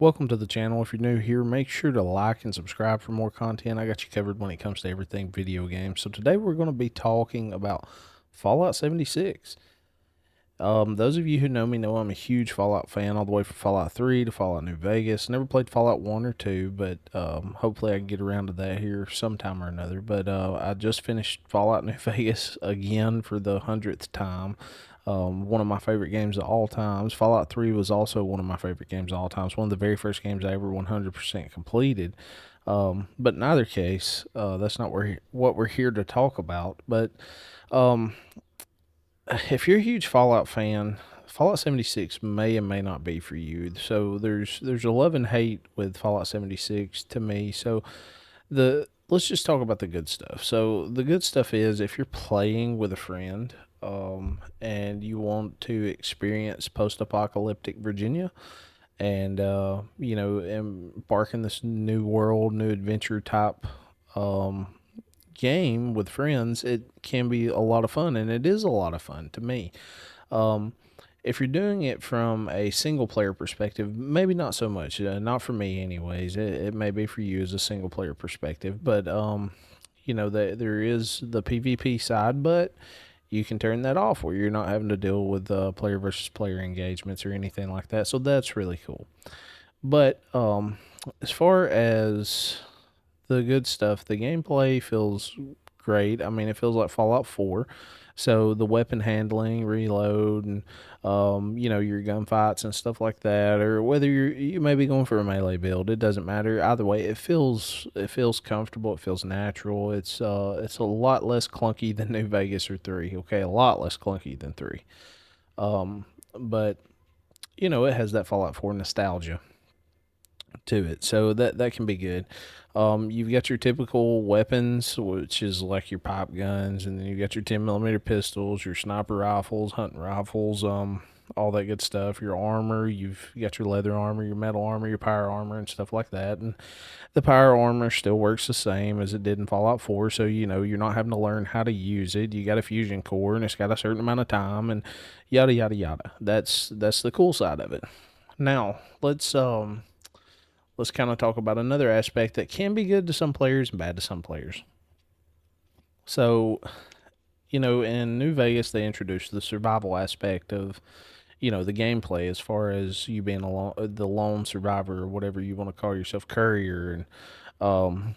Welcome to the channel. If you're new here, make sure to like and subscribe for more content. I got you covered when it comes to everything video games. So today we're going to be talking about Fallout 76. Those of you who know me know I'm a huge Fallout fan, all the way from Fallout 3 to Fallout New Vegas. Never played Fallout 1 or 2, but hopefully I can get around to that here sometime or another. But I just finished Fallout New Vegas again for the 100th time. One of my favorite games of all times. Fallout 3 was also one of my favorite games of all times. One of the very first games I ever 100% completed. But in either case, that's not what we're here to talk about. But um, if you're a huge Fallout fan, Fallout 76 may and may not be for you. So there's love and hate with Fallout 76 to me. So the let's just talk about the good stuff. So the good stuff is if you're playing with a friend, and you want to experience post-apocalyptic Virginia, and embark in this new world, new adventure type um, game with friends, it can be a lot of fun, and it is a lot of fun to me. Um, if you're doing it from a single player perspective, maybe not so much. Not for me, anyways. It may be for you as a single player perspective, but there is the PvP side, but you can turn that off where you're not having to deal with player versus player engagements or anything like that. So that's really cool. But as far as the good stuff, the gameplay feels great. I mean, it feels like Fallout 4. So the weapon handling, reload, and your gunfights and stuff like that, or whether you may be going for a melee build, it doesn't matter. Either way, it feels comfortable. It feels natural. It's a lot less clunky than New Vegas or 3. Okay, a lot less clunky than 3. But it has that Fallout 4 nostalgia to it, so that can be good. You've got your typical weapons, which is like your pop guns, and then you got your 10 millimeter pistols, your sniper rifles, hunting rifles, all that good stuff. Your armor, you've got your leather armor, your metal armor, your power armor, and stuff like that. And the power armor still works the same as it did in Fallout 4, so you're not having to learn how to use it. You got a fusion core, and it's got a certain amount of time, and yada yada yada. That's the cool side of it. Now let's kind of talk about another aspect that can be good to some players and bad to some players. So, in New Vegas, they introduced the survival aspect of, the gameplay as far as you being the lone survivor or whatever you want to call yourself, courier, um,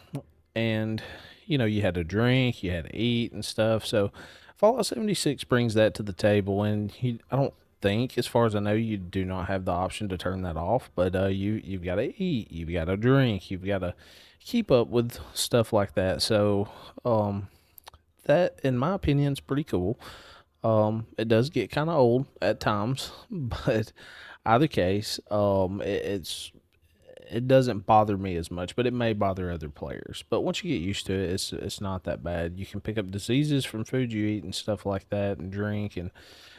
and you had to drink, you had to eat and stuff. So, Fallout 76 brings that to the table, and I don't think, as far as I know, you do not have the option to turn that off. But you've got to eat, you've got to drink, you've got to keep up with stuff like that. So, that, in my opinion, is pretty cool. It does get kind of old at times, but either case, it doesn't bother me as much, but it may bother other players. But once you get used to it, it's not that bad. You can pick up diseases from food you eat and stuff like that, and drink, and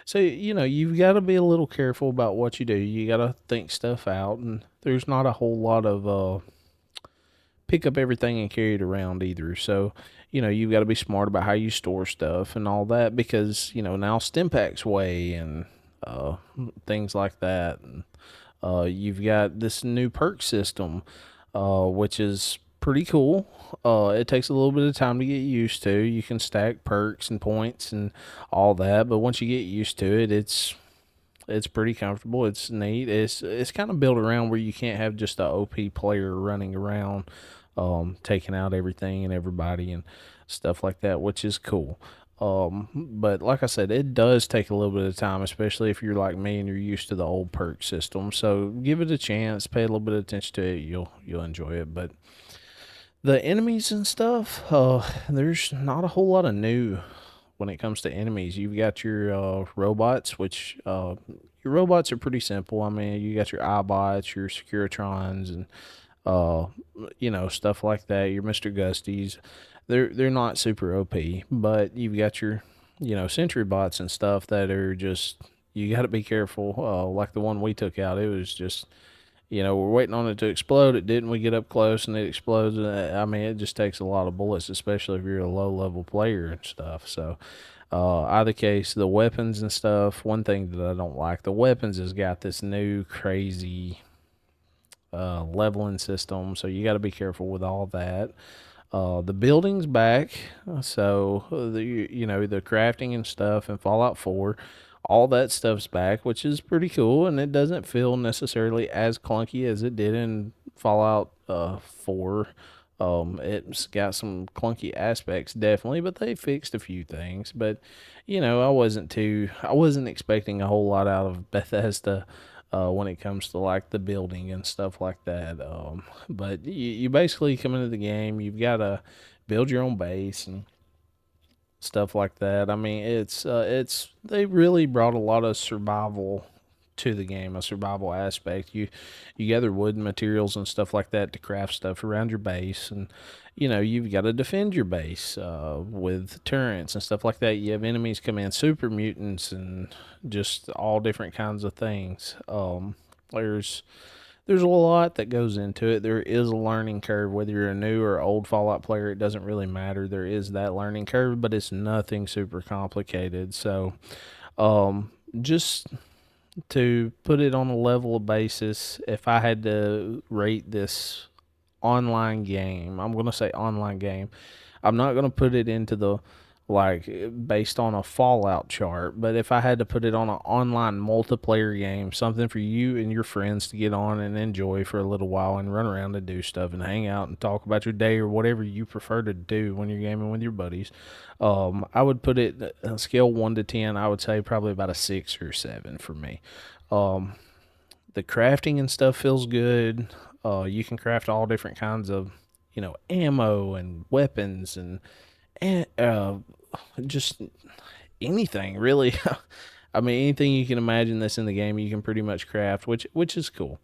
so you've got to be a little careful about what you do. You got to think stuff out, and there's not a whole lot of pick up everything and carry it around either. So, you've got to be smart about how you store stuff and all that, because, now Stimpak's way and things like that. And you've got this new perk system, which is pretty cool. It takes a little bit of time to get used to. You can stack perks and points and all that, but once you get used to it, it's pretty comfortable. It's neat. It's kind of built around where you can't have just a OP player running around, taking out everything and everybody and stuff like that, which is cool. But like I said, it does take a little bit of time, especially if you're like me and you're used to the old perk system. So give it a chance, pay a little bit of attention to it. You'll enjoy it. But the enemies and stuff, there's not a whole lot of new when it comes to enemies. You've got your robots, which your robots are pretty simple. I mean, you got your iBots, your Securitrons, and uh, stuff like that. Your Mister Gusties. They're not super OP, but you've got your sentry bots and stuff that are just, you got to be careful. Like the one we took out, it was just, we're waiting on it to explode. It didn't. We get up close and it explodes. I mean, it just takes a lot of bullets, especially if you're a low level player and stuff. So, either case, the weapons and stuff. One thing that I don't like, the weapons has got this new crazy leveling system, so you got to be careful with all that. The building's back, so the crafting and stuff in Fallout 4, all that stuff's back, which is pretty cool, and it doesn't feel necessarily as clunky as it did in Fallout 4. It's got some clunky aspects, definitely, but they fixed a few things. But I wasn't expecting a whole lot out of Bethesda when it comes to like the building and stuff like that. But you basically come into the game, you've got to build your own base and stuff like that. I mean, it's they really brought a lot of survival to the game, a survival aspect. You gather wood and materials and stuff like that to craft stuff around your base, and you've got to defend your base with turrets and stuff like that. You have enemies come in, super mutants, and just all different kinds of things. There's a lot that goes into it. There is a learning curve, whether you're a new or old Fallout player. It doesn't really matter. There is that learning curve, but it's nothing super complicated. So, just to put it on a level of basis, if I had to rate this online game, I'm going to say online game. I'm not going to put it into the like based on a Fallout chart, but if I had to put it on an online multiplayer game, something for you and your friends to get on and enjoy for a little while and run around and do stuff and hang out and talk about your day or whatever you prefer to do when you're gaming with your buddies, I would put it on a scale 1 to 10. I would say probably about a 6 or 7 for me. Um, the crafting and stuff feels good. You can craft all different kinds of, ammo and weapons and just anything really. I mean, anything you can imagine that's in the game, you can pretty much craft, which is cool.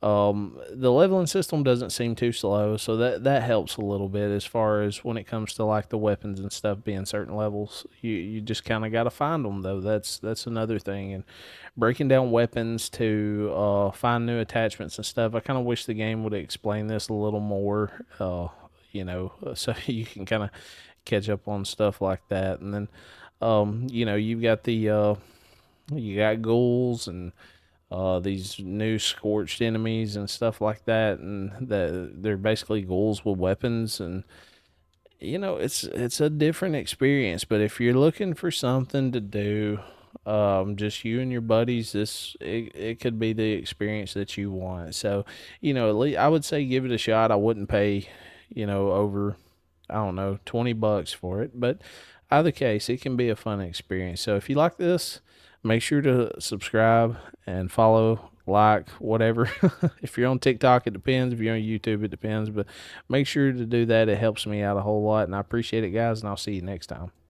The leveling system doesn't seem too slow, so that helps a little bit as far as when it comes to like the weapons and stuff being certain levels. You just kind of got to find them though. That's another thing, and breaking down weapons to find new attachments and stuff. I kind of wish the game would explain this a little more. So you can kind of catch up on stuff like that, and then you've got you got ghouls and these new scorched enemies and stuff like that, and they're basically ghouls with weapons, and it's a different experience. But if you're looking for something to do, just you and your buddies, it could be the experience that you want. So at least I would say give it a shot. I wouldn't pay over, I don't know, $20 for it, but either case, it can be a fun experience. So if you like this, make sure to subscribe and follow, like, whatever. If you're on TikTok, it depends. If you're on YouTube, it depends. But make sure to do that. It helps me out a whole lot, and I appreciate it, guys, and I'll see you next time.